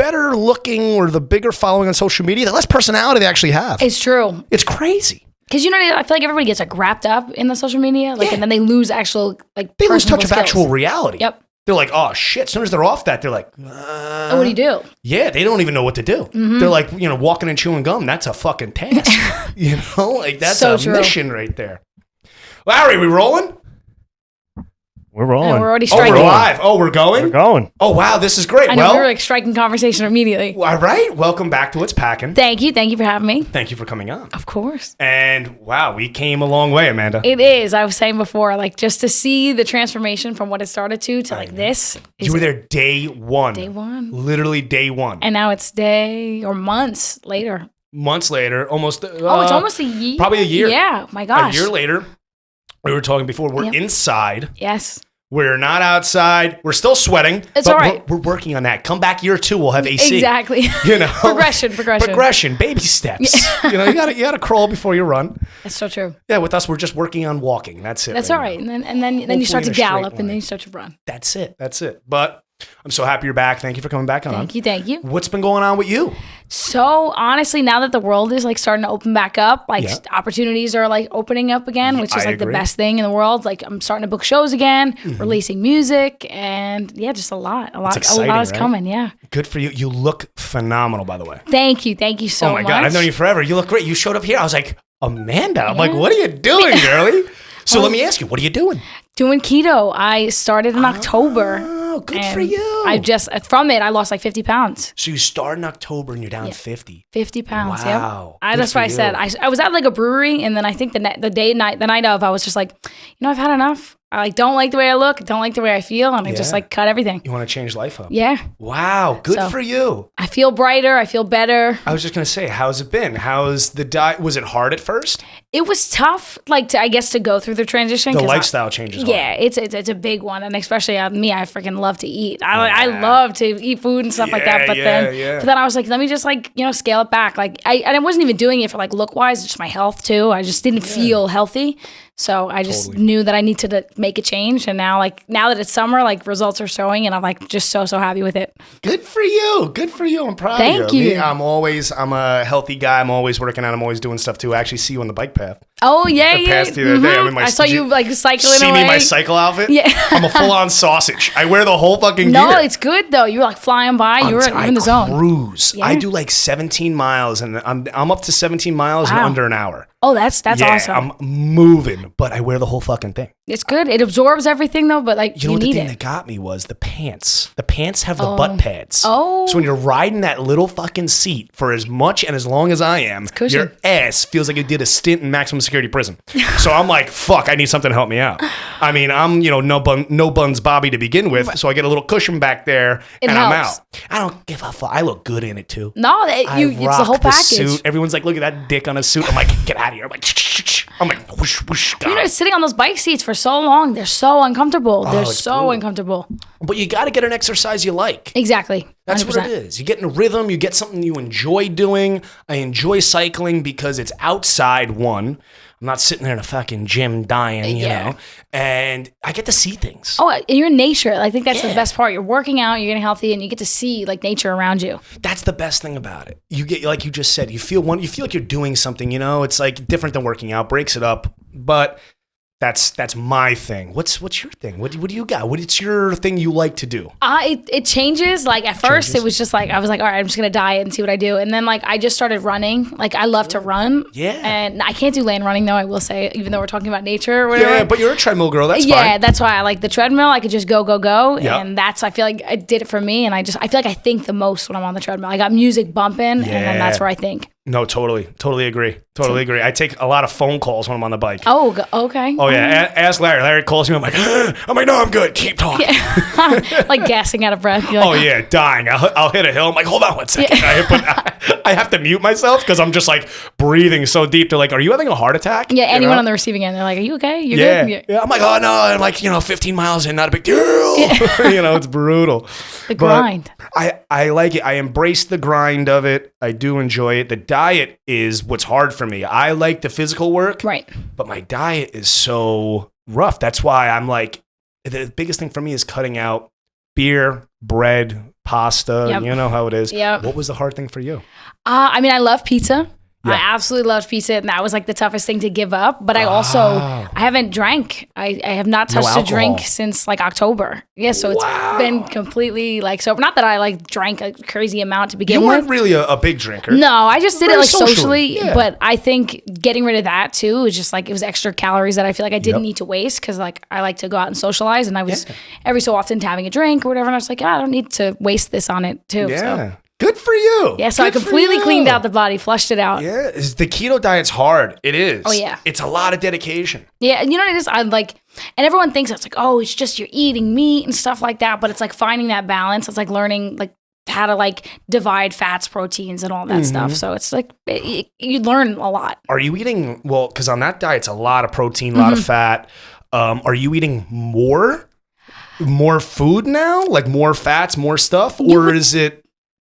better looking or the bigger following on social media, the less personality they actually have. It's true. It's crazy. Because I feel like everybody gets like wrapped up in the social media, and then they lose actual They lose touch skills. of actual reality. Yep. They're like, oh shit. As soon as they're off that, they're like, what do you do? Yeah, they don't even know what to do. Mm-hmm. They're like, walking and chewing gum. That's a fucking task. Like that's so a true. mission right there. Larry, we rolling? We're rolling. And we're already Oh, striking. we're live. Oh, we're going? We're going. Oh, wow. This is great. I know, we were like striking conversation immediately. All right. Welcome back to What's Pac'n. Thank you for having me. Thank you for coming on. Of course. And wow, we came a long way, Amanda. It is. I was saying before, like just to see the transformation from what it started to like this. You were there day one. Day one. Literally day one. And now it's months later. Months later, almost. It's almost a year. Probably a year. Yeah. My gosh. A year later, we were talking before. We're inside. Yes. We're not outside. We're still sweating. It's all right. We're working on that. Come back year 2, we'll have AC. Exactly. Progression. Baby steps. You gotta crawl before you run. That's so true. Yeah, with us, we're just working on walking. That's it. That's all right. And then you start to gallop, and then you start to run. That's it. But I'm so happy you're back. Thank you for coming back on. Thank you. What's been going on with you? So honestly, now that the world is like starting to open back up, opportunities are like opening up again, which is like the best thing in the world. Like I'm starting to book shows again, releasing music, and just a lot is coming. Yeah. Good for you. You look phenomenal, by the way. Thank you so much. Oh my God, I've known you forever. You look great. You showed up here. I was like, Amanda. I'm like, what are you doing, girlie? So let me ask you, what are you doing? Doing keto. I started in October. Oh, good for you. From it, I lost like 50 pounds. So you start in October and you're down 50. 50 pounds, wow. Yep. That's what I said. I was at like a brewery, and then I think the night of, I was just like, I've had enough. I don't like the way I look, don't like the way I feel, and I just like cut everything. You want to change life up? Yeah. Wow, good for you. I feel brighter, I feel better. I was just going to say, how's it been? How's the diet? Was it hard at first? It was tough, to go through the transition. The lifestyle changes. Yeah, it's a big one, and especially me, I freaking love to eat. I love to eat food and stuff like that, but then I was like, let me just scale it back. I wasn't even doing it for look wise, just my health too. I just didn't feel healthy. So I just knew that I needed to make a change, and now that it's summer, results are showing, and I'm just so happy with it. Good for you. I'm proud of you. Thank you. I'm a healthy guy. I'm always working out. I'm always doing stuff too. I actually see you on the bike path. Oh yeah, I passed you the other day. I saw you cycling see away. Me in my cycle outfit? Yeah. I'm a full-on sausage. I wear the whole fucking gear. No, it's good though. You were flying by. You're in the zone. Cruise. Yeah. I do 17 miles, and I'm up to 17 miles in under an hour. Oh, that's awesome. I'm moving, but I wear the whole fucking thing. It's good. It absorbs everything though, but you know what need the thing it. that got me was the pants. The pants have the butt pads. Oh. So when you're riding that little fucking seat for as much and as long as I am, your ass feels like you did a stint in maximum security prison. So I'm like, fuck, I need something to help me out. I mean, I'm, no buns Bobby to begin with, so I get a little cushion back there and I'm out. I don't give a fuck. I look good in it too. No, it's the whole package. Suit. Everyone's like, look at that dick on a suit. I'm like, get out of here. I'm like, whoosh, whoosh. Sitting on those bike seats for so long, they're so uncomfortable. They're so uncomfortable. But you got to get an exercise you like. Exactly. 100%. That's what it is. You get in a rhythm. You get something you enjoy doing. I enjoy cycling because it's outside, one. I'm not sitting there in a fucking gym dying, you know, and I get to see things. Oh, and you're in nature. I think that's the best part. You're working out, you're getting healthy, and you get to see nature around you. That's the best thing about it. You get, like you just said, you feel like you're doing something, it's different than working out, breaks it up, but that's my thing. What's your thing? What do you got? What's your thing you like to do? It changes. At first, it was just I was like, all right, I'm just gonna diet and see what I do. And then I just started running. I love to run. Yeah. And I can't do land running though. I will say, even though we're talking about nature or whatever. Yeah, but you're a treadmill girl. That's fine. Yeah, that's why I like the treadmill. I could just go, Yep. and I feel like I did it for me. And I feel like I think the most when I'm on the treadmill. I got music bumping, and then that's where I think. No, totally agree. I take a lot of phone calls when I'm on the bike. Oh, okay. Oh yeah, ask Larry. Larry calls me. I'm like, no, I'm good. Keep talking. Yeah. Gassing out of breath. Oh yeah, dying. I'll hit a hill. I'm like, hold on one second. Yeah. I have to mute myself because I'm just breathing so deep. They're like, are you having a heart attack? Yeah, anyone on the receiving end, they're like, are you okay? You good? Yeah. I'm like, oh no, I'm 15 miles in, not a big deal. Yeah. It's brutal. The grind. I like it. I embrace the grind of it. I do enjoy it. The diet is what's hard for me. I like the physical work. Right. But my diet is so rough. That's why I'm the biggest thing for me is cutting out beer, bread, pasta. Yep. You know how it is. Yep. What was the hard thing for you? I mean, I love pizza. Yeah. I absolutely loved pizza, and that was like the toughest thing to give up. But I haven't drank. I have not touched a drink since like October. Yeah, so it's been completely like sober. Not that I like drank a crazy amount to begin with. You weren't really a big drinker. No, I just did it like socially. Yeah. But I think getting rid of that too was just like it was extra calories that I feel like I didn't need to waste because like I like to go out and socialize, and I was every so often having a drink or whatever, and I was like, I don't need to waste this on it too. Yeah. So. Good for you. Yeah, so Good I completely cleaned out the body, flushed it out. Yeah, the keto diet's hard. It is. Oh, yeah. It's a lot of dedication. Yeah, and you know what it is? I'm like, and everyone thinks it's like, oh, it's just you're eating meat and stuff like that. But it's like finding that balance. It's like learning like how to like divide fats, proteins, and all that stuff. So it's like you learn a lot. Are you eating, well, because on that diet, it's a lot of protein, a lot of fat. Are you eating more food now? Like more fats, more stuff? Or is it...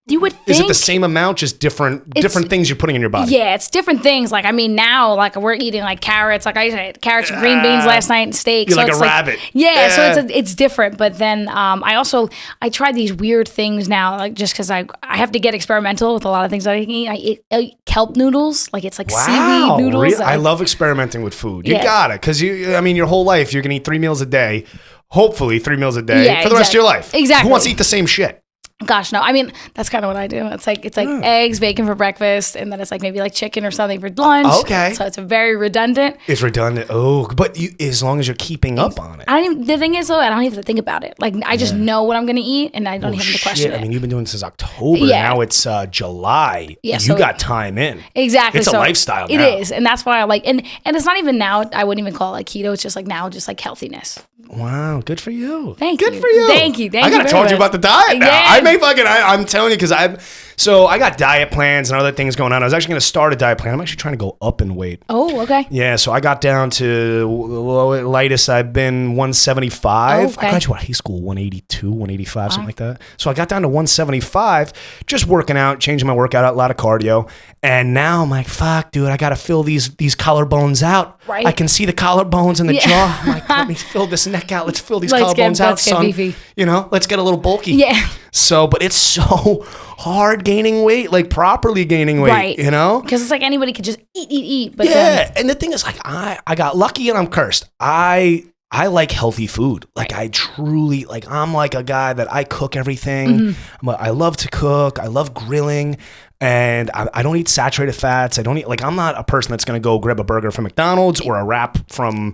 You would think. Is it the same amount, just different things you're putting in your body? Yeah, it's different things. Like, I mean, now, like, we're eating, like, carrots. Like, I had carrots and green beans last night and steak. You're so like it's a rabbit. Yeah, so it's different. But then I tried these weird things now, like, just because I have to get experimental with a lot of things that I can eat. I eat kelp noodles. Like, it's like seaweed noodles. Really? I love experimenting with food. You got it. Because, your whole life, you're going to eat 3 meals a day. Hopefully 3 meals a day for the rest of your life. Exactly. Who wants to eat the same shit? Gosh, no. I mean, that's kind of what I do. It's like eggs, bacon for breakfast, and then it's like maybe like chicken or something for lunch. Okay. So it's very redundant. It's redundant. Oh, but as long as you're keeping up on it. The thing is, though, I don't even have to think about it. Like, I just know what I'm going to eat, and I don't even have to question it. I mean, you've been doing this since October. Yeah. Now it's July. Yeah, you got time in. Exactly. It's a lifestyle now. It is, and that's why I like, and it's not even now, I wouldn't even call it like keto. It's just like now, just like healthiness. Wow, good for you. Thank you. Good for you. Thank you. I gotta talk to you about the diet now. Yeah. I'm telling you, because I got diet plans and other things going on. I was actually gonna start a diet plan. I'm actually trying to go up in weight. Oh, okay. Yeah, so I got down to the lightest I've been 175. Okay. I graduated high school 182, 185, something like that. So I got down to 175, just working out, changing my workout, a lot of cardio. And now I'm like, fuck, dude, I gotta fill these collarbones out. Right. I can see the collarbones in the jaw. I'm like, let me fill this neck out. Let's fill these collarbones out, son. Beefy. Let's get a little bulky. Yeah. So, but it's so hard gaining weight, like properly gaining weight, right. Because it's like anybody could just eat. But and the thing is, like, I got lucky and I'm cursed. I like healthy food. Like, I truly, like, I'm like a guy that I cook everything. I love to cook. I love grilling. And I don't eat saturated fats. I don't eat, like, I'm not a person that's going to go grab a burger from McDonald's or a wrap from,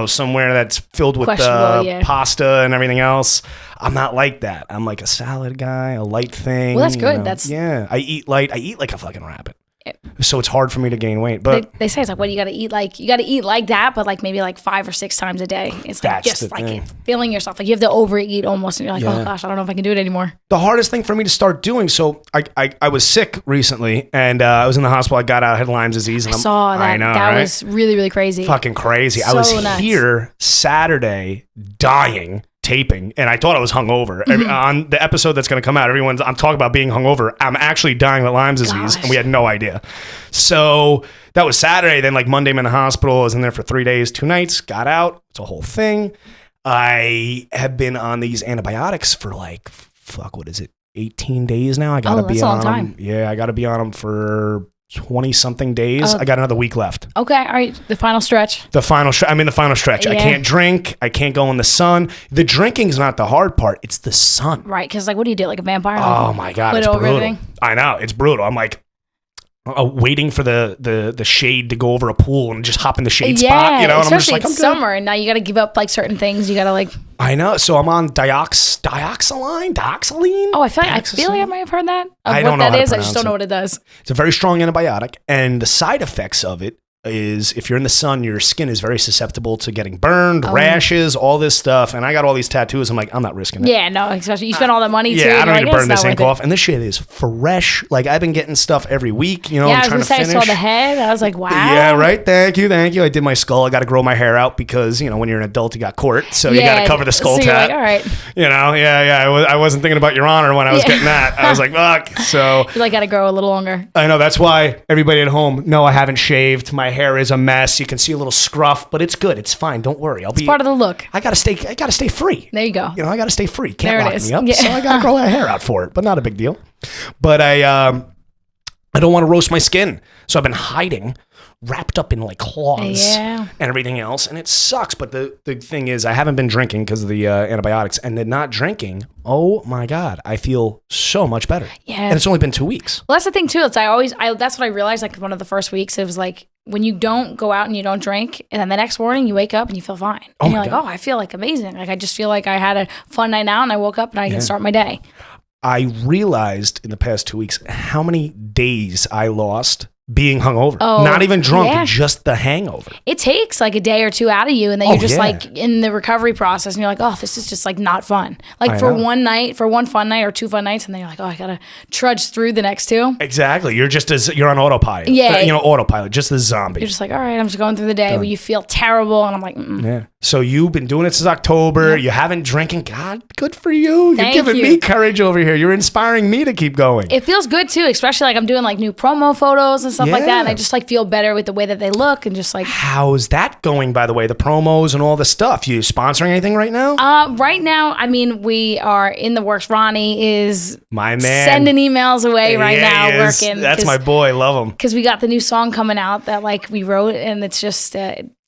somewhere that's filled with pasta and everything else. I'm not like that. I'm like a salad guy, a light thing. Well, that's good. I eat light. I eat like a fucking rabbit. So it's hard for me to gain weight. But they say it's like, what, you got to eat like that, but like maybe like 5 or 6 times a day. It's like just like filling yourself. Like you have to overeat almost, and you're like, oh gosh, I don't know if I can do it anymore. The hardest thing for me to start doing. So I was sick recently, and I was in the hospital. I got out, I had Lyme's disease. And I saw that. I know, that was really, really crazy. Fucking crazy. I was here Saturday dying. Taping, and I thought I was hungover. On the episode that's going to come out, I'm talking about being hungover. I'm actually dying with Lyme's disease, and we had no idea. So that was Saturday. Then like Monday, I'm in the hospital. I was in there for 3 days, 2 nights. Got out. It's a whole thing. I have been on these antibiotics for like 18 days now. I got to be on them. Yeah, I got to be on them for 20 something days. I got another week left. Okay. All right. The final stretch. I'm in the final stretch. Yeah. I can't drink. I can't go in the sun. The drinking's not the hard part. It's the sun. Right. Because like, what do you do? Like a vampire? Oh my God. It's brutal. Everything? I know. It's brutal. I'm like waiting for the shade to go over a pool and just hop in the shade spot. And especially I'm just like, it's summer and now you got to give up like certain things. You got to like. I know. So I'm on dioxoline. Oh, I feel like I might have heard that. I don't know what that is. I just don't know what it does. It's a very strong antibiotic, and the side effects of it is if you're in the sun, your skin is very susceptible to getting burned, rashes, all this stuff. And I got all these tattoos. I'm like, I'm not risking it. Yeah, no, especially you spend all that money too. Yeah, I don't need to burn this ink off. And this shit is fresh. Like I've been getting stuff every week. I'm trying to finish. I saw the head. I was like, wow. Yeah, right. Thank you. I did my skull. I got to grow my hair out because when you're an adult, you got court, so you got to cover the skull tat. Like, all right. I wasn't thinking about Your Honor when I was getting that. I was like, fuck. So you got to grow a little longer. I know. That's why everybody at home, no, I haven't shaved my hair is a mess. You can see a little scruff, but it's good. It's fine. Don't worry. It's part of the look. I gotta stay free. There you go. You know, I gotta stay free. Can't there lock it is. me up. Yeah. So I gotta grow my hair out for it, but not a big deal. But I don't want to roast my skin. So I've been hiding, wrapped up in like cloths and everything else. And it sucks. But the thing is, I haven't been drinking because of the antibiotics. And the not drinking, oh my God, I feel so much better. Yeah. And it's only been 2 weeks. Well, that's the thing too. It's that's what I realized like one of the first weeks. It was like when you don't go out and you don't drink, and then the next morning you wake up and you feel fine. And you're like, oh, I feel like amazing. Like I just feel like I had a fun night out and I woke up and I can start my day. I realized in the past 2 weeks how many days I lost being hungover. Not even drunk, just the hangover. It takes like a day or two out of you, and then you're just like in the recovery process, and you're like, oh, this is just like not fun. Like for one fun night or 2 fun nights, and then you're like, oh, I gotta trudge through the next 2. Exactly. You're on autopilot. Yeah. Autopilot, just the zombie. You're just like, all right, I'm just going through the day, but you feel terrible, and I'm like, yeah. So you've been doing it since October. You haven't drinking. God, good for you. You're giving me courage over here. You're inspiring me to keep going. It feels good too, especially like I'm doing like new promo photos and stuff like that, and I just like feel better with the way that they look and just like. How's that going, by the way? The promos and all the stuff. You sponsoring anything right now? Right now, I mean, we are in the works. Ronnie is my man sending emails away right now, working. That's my boy. Love him. Because we got the new song coming out that like we wrote, and it's just.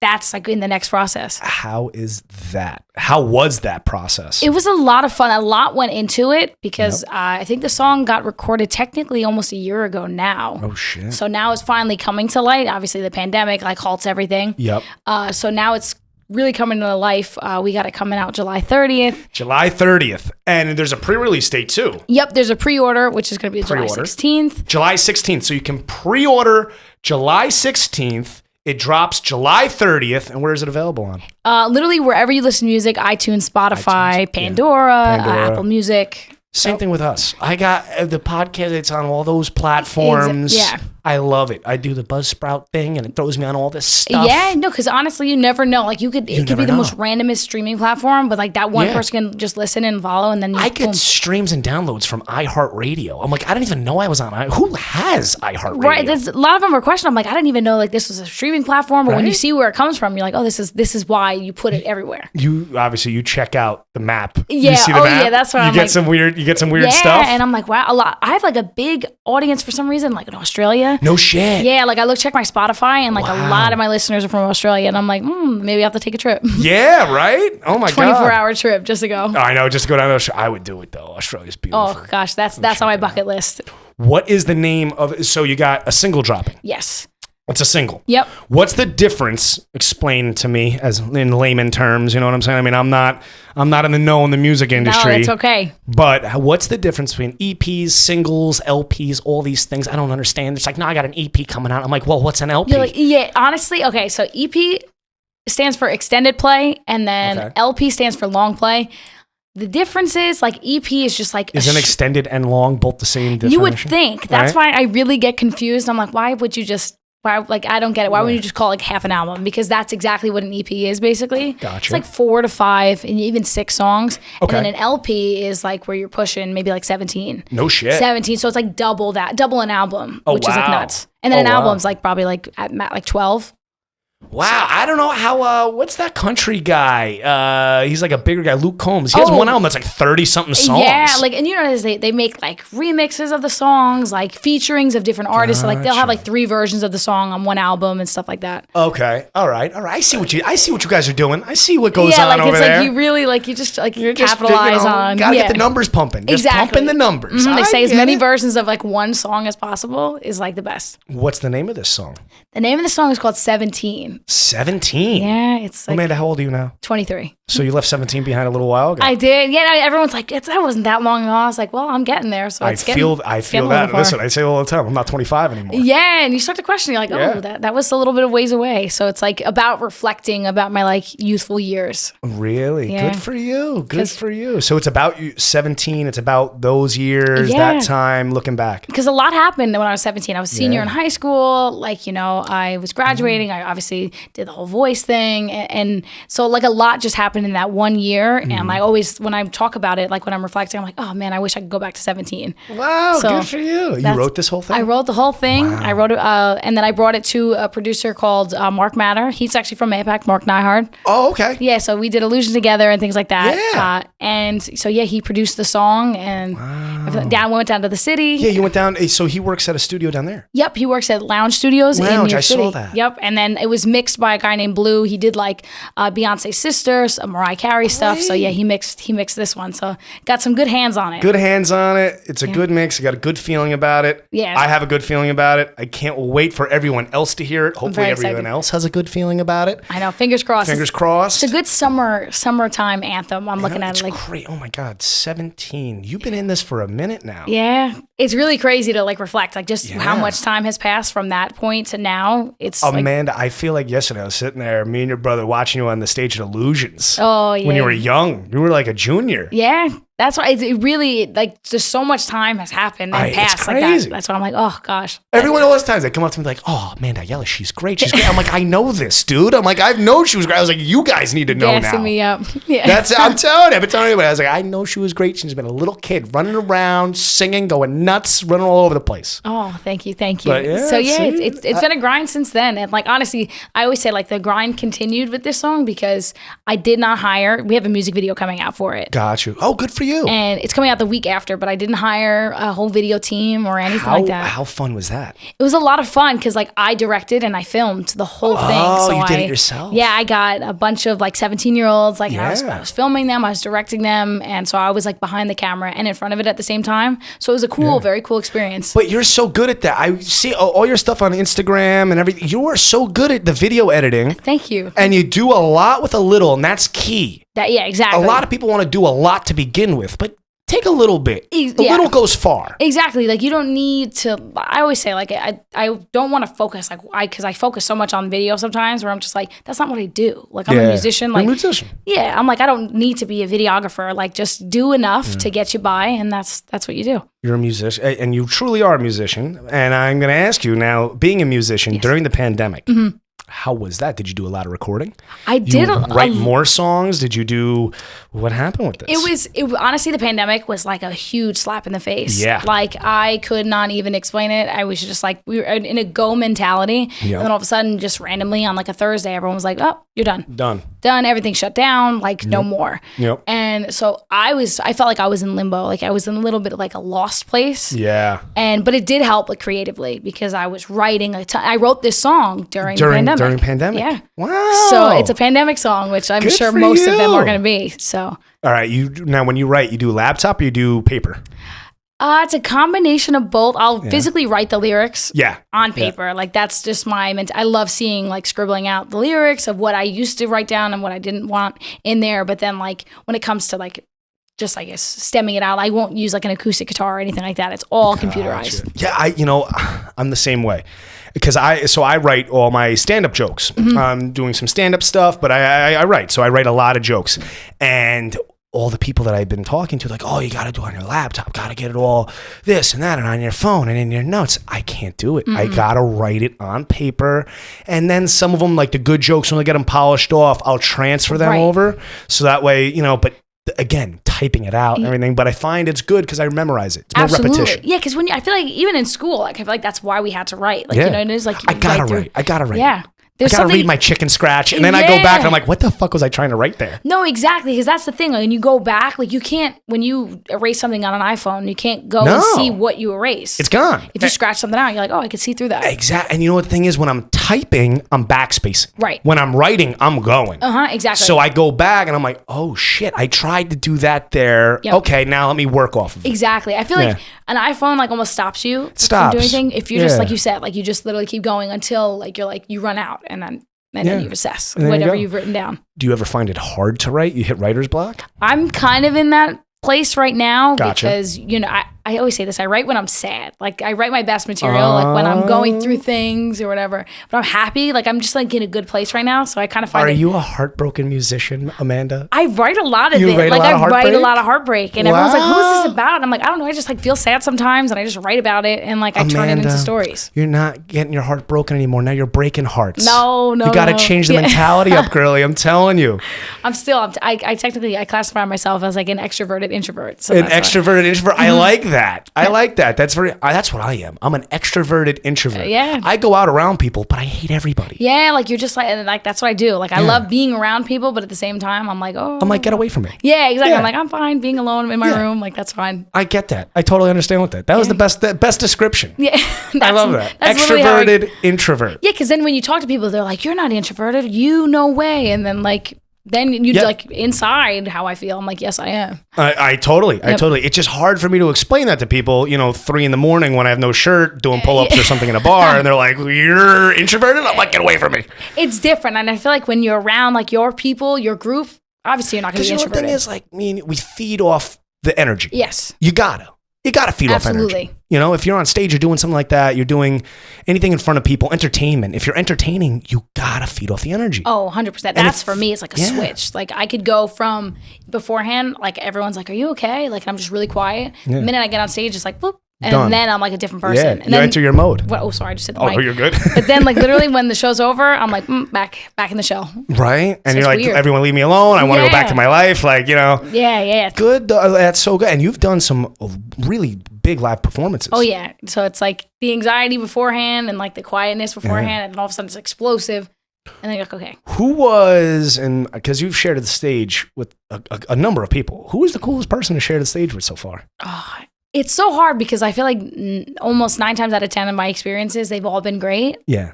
That's like in the next process. How is that? How was that process? It was a lot of fun. A lot went into it because I think the song got recorded technically almost a year ago now. Oh, shit. So now it's finally coming to light. Obviously, the pandemic like halts everything. Yep. So now it's really coming to life. We got it coming out July 30th. July 30th. And there's a pre-release date too. Yep. There's a pre-order, which is going to be July 16th. July 16th. So you can pre-order July 16th. It drops July 30th, and where is it available on? Literally wherever you listen to music, iTunes, Spotify, Pandora, Apple Music. Same thing with us. I got the podcast. It's on all those platforms. Yeah. I love it. I do the Buzzsprout thing, and it throws me on all this stuff. Yeah, no, because honestly, you never know. Like it could be the most randomest streaming platform, but like that one person can just listen and follow, and then I get streams and downloads from iHeartRadio. I'm like, I didn't even know I was on. Who has iHeartRadio? Right. There's a lot of them are questioning. I'm like, I didn't even know like this was a streaming platform. But when you see where it comes from, you're like, oh, this is why you put it everywhere. You obviously check out the map. Yeah. You see the map? Yeah. That's what you get some weird. You get some weird stuff. Yeah, and I'm like, wow, a lot. I have like a big audience for some reason, like in Australia. No shit. Yeah, like I check my Spotify, and like a lot of my listeners are from Australia, and I'm like, maybe I have to take a trip. Yeah, right. Oh my 24-hour trip just to go. I know, just to go down to Australia. I would do it though. Australia's beautiful. Oh gosh, that's on my bucket list. What is the name of? So you got a single dropping. Yes. It's a single. Yep. What's the difference? Explain to me, as in layman terms. You know what I'm saying? I mean, I'm not in the know in the music industry. No, it's okay. But what's the difference between EPs, singles, LPs, all these things? I don't understand. It's like, no, I got an EP coming out. I'm like, well, what's an LP? You're like, yeah, honestly, okay. So EP stands for extended play, and then LP stands for long play. The difference is like EP is just like isn't extended and long both the same definition? You would think. That's why I really get confused. I'm like, why would you just? Why, like, I don't get it. Why wouldn't you just call it like half an album? Because that's exactly what an EP is, basically. Gotcha. It's like 4 to 5 and even 6 songs. Okay. And then an LP is like where you're pushing maybe like 17. No shit. 17. So it's like double an album, which is like nuts. And then an album's like probably like at like 12. Wow, I don't know how, what's that country guy? He's like a bigger guy, Luke Combs. He has one album that's like 30-something songs. Yeah, like, and you know, they make like remixes of the songs, like featurings of different artists. So like they'll have like 3 versions of the song on one album and stuff like that. Okay, all right. I see what you guys are doing. I see what goes on over there. Yeah, like it's like you really, like you just like capitalize on. Gotta get the numbers pumping. Just pumping the numbers. They say as many versions of like one song as possible is like the best. What's the name of this song? The name of the song is called 17. 17? Yeah, it's like... Amanda, how old are you now? 23. So you left 17 behind a little while ago? I did. Yeah, everyone's like, that wasn't that long ago. I was like, well, I'm getting there. So I feel that. Listen, I say all the time, I'm not 25 anymore. Yeah, and you start to question, you're like, that was a little bit of ways away. So it's like about reflecting about my like youthful years. Really? Yeah. Good for you. Good for you. So it's about you, 17. It's about those years, that time, looking back. Because a lot happened when I was 17. I was senior in high school. Like, you know, I was graduating. I obviously obviously did the whole voice thing. And so like a lot just happened in that 1 year. And I always, when I talk about it, like when I'm reflecting, I'm like, oh man, I wish I could go back to 17. Wow, so good for you. You wrote this whole thing? I wrote the whole thing. Wow. I wrote it, and then I brought it to a producer called Mark Matter. He's actually from Pac'n, Mark Nyhard. Oh, okay. Yeah, so we did Illusion together and things like that. Yeah. And so yeah, he produced the song, and we went down to the city. Yeah, you went down. So he works at a studio down there. Yep, he works at Lounge Studios in New York City. I saw that. Yep, and then it was mixed by a guy named Blue. He did like Beyonce's sister, some Mariah Carey stuff. So yeah, he mixed this one. So got some good hands on it. Good hands on it. It's a good mix. I got a good feeling about it. Yeah, I have a good feeling about it. I can't wait for everyone else to hear it. Hopefully everyone else has a good feeling about it. I know. Fingers crossed. Fingers crossed. It's a good summertime anthem. I'm looking at it like great. Oh my God, 17. You've been in this for a minute now. Yeah, it's really crazy to like reflect, like just how much time has passed from that point to now. It's Amanda, I feel like yesterday I was sitting there, me and your brother watching you on the stage at Illusions. Oh yeah. When you were young, you were like a junior. Yeah. That's why it really, like, just so much time has happened and passed. It's crazy. Like that's why I'm like, oh, gosh. Everyone all those times, they come up to me like, oh, Amanda Ayala, she's great. She's great. I'm like, I know this, dude. I'm like, I've known she was great. I was like, you guys need to know now. Gassing me up. Yeah. I'm telling you. I've been telling everybody. I was like, I know she was great. She's been a little kid running around, singing, going nuts, running all over the place. Oh, thank you. But it's been a grind since then. And, like, honestly, I always say, like, the grind continued with this song because I did not hire. We have a music video coming out for it. Got you. Oh, good for you. And it's coming out the week after, but I didn't hire a whole video team or anything like that. How fun was that? It was a lot of fun because like I directed and I filmed the whole thing. Oh, so you did it yourself? Yeah, I got a bunch of like 17-year-olds. Like and I was filming them, I was directing them, and so I was like behind the camera and in front of it at the same time. So it was a very cool experience. But you're so good at that. I see all your stuff on Instagram and everything. You are so good at the video editing. Thank you. And you do a lot with a little, and that's key. Exactly. A lot of people want to do a lot to begin with, but take a little bit. A little goes far. Exactly. Like you don't need to. I always say like I don't want to focus because I focus so much on video sometimes where I'm just like that's not what I do. Like I'm a musician. Like you're a musician. Yeah. I'm like I don't need to be a videographer. Like just do enough to get you by, and that's what you do. You're a musician, and you truly are a musician. And I'm going to ask you now, being a musician during the pandemic. Mm-hmm. How was that? Did you do a lot of recording? I did. Write more songs? Did you do? What happened with this? It was honestly the pandemic was like a huge slap in the face. Yeah. Like I could not even explain it. I was just like we were in a go mentality, and then all of a sudden, just randomly on like a Thursday, everyone was like, "Oh, you're done. Done. Everything shut down. Like no more." Yep. And so I felt like I was in limbo. Like I was in a little bit of like a lost place. Yeah. But it did help like creatively because I was writing I wrote this song during the pandemic. During pandemic. Yeah. Wow. So it's a pandemic song, which I'm sure most of them are going to be. So. All right. Now when you write, you do laptop or you do paper? It's a combination of both. I'll physically write the lyrics on paper. Yeah. Like that's just I love seeing like scribbling out the lyrics of what I used to write down and what I didn't want in there. But then like when it comes to like just I guess stemming it out, I won't use like an acoustic guitar or anything like that. It's all computerized. Yeah, I'm the same way. Because I write all my stand-up jokes. I'm doing some stand-up stuff, but I write. So I write a lot of jokes. And all the people that I've been talking to, like, oh, you got to do it on your laptop, got to get it all this and that and on your phone and in your notes. I can't do it. I got to write it on paper. And then some of them, like the good jokes, when I get them polished off, I'll transfer them over. So that way, but again, typing it out and everything, but I find it's good because I memorize it. It's more repetition. Yeah, because I feel like even in school, like I feel like that's why we had to write. Like it is like I gotta write. Yeah. I gotta read my chicken scratch, and then I go back and I'm like, what the fuck was I trying to write there? No, exactly, because that's the thing. Like, when you go back, like you can't, when you erase something on an iPhone, you can't go and see what you erased. It's gone. If you scratch something out, you're like, oh, I could see through that. Exactly. And you know what the thing is? When I'm typing, I'm backspacing. Right. When I'm writing, I'm going. Exactly. So I go back and I'm like, oh shit, I tried to do that there. Yep. Okay, now let me work off of it. Exactly. I feel like an iPhone like almost stops you from doing anything. If you're just like you said, like you just literally keep going until like you're like you run out and then you assess whatever you've written down. Do you ever find it hard to write? You hit writer's block? I'm kind of in that place right now because, I I always say this, I write when I'm sad. Like I write my best material like when I'm going through things or whatever. But I'm happy, like I'm just like in a good place right now. So I kind of find Are you a heartbroken musician, Amanda? I write a lot of it. Like I write a lot of heartbreak, and everyone's like, "Who is this about?" And I'm like, I don't know. I just like feel sad sometimes, and I just write about it, and like I turn it into stories. You're not getting your heart broken anymore. Now you're breaking hearts. No. You got to change the mentality up, girly. I'm telling you. I technically classify myself as like an extroverted introvert. So an extroverted introvert. I like that. I like that. That's what I am. I'm an extroverted introvert. Yeah. I go out around people, but I hate everybody. Yeah, like you're just like that's what I do. Like I love being around people, but at the same time, I'm like, get away from me. Yeah, exactly. Yeah. I'm like, I'm fine being alone in my room. Like that's fine. I get that. I totally understand with that. That was the best description. Yeah, I love that. Extroverted introvert. Yeah, because then when you talk to people, they're like, "You're not introverted. You no way." And then you like inside how I feel. I'm like, yes, I am. I totally. It's just hard for me to explain that to people, 3 a.m. when I have no shirt doing pull-ups or something in a bar, and they're like, "You're introverted?" I'm like, "Get away from me." It's different, and I feel like when you're around like your people, your group, obviously you're not going to be introverted. The thing is, we feed off the energy. Yes. You gotta feed off energy. If you're on stage, you're doing something like that, you're doing anything in front of people, entertainment. If you're entertaining, you gotta feed off the energy. Oh, 100%. That's for me, it's like a switch. Like I could go from beforehand, like everyone's like, "Are you okay?" Like I'm just really quiet. The minute I get on stage, it's like, boop. And then I'm like a different person. Yeah, and then, enter your mode. Oh, sorry, I just hit the mic. Oh, you're good. But then, like literally, when the show's over, I'm like back in the show. Right, and so you're like, weird. "Everyone, leave me alone. I want to go back to my life." Like Yeah. Good. That's so good. And you've done some really big live performances. Oh yeah. So it's like the anxiety beforehand and like the quietness beforehand, and then all of a sudden it's explosive. And then you're like, okay. Who was, and because you've shared the stage with a number of people, who was the coolest person to share the stage with so far? Oh, it's so hard because I feel like almost 9 times out of 10 of my experiences, they've all been great. Yeah.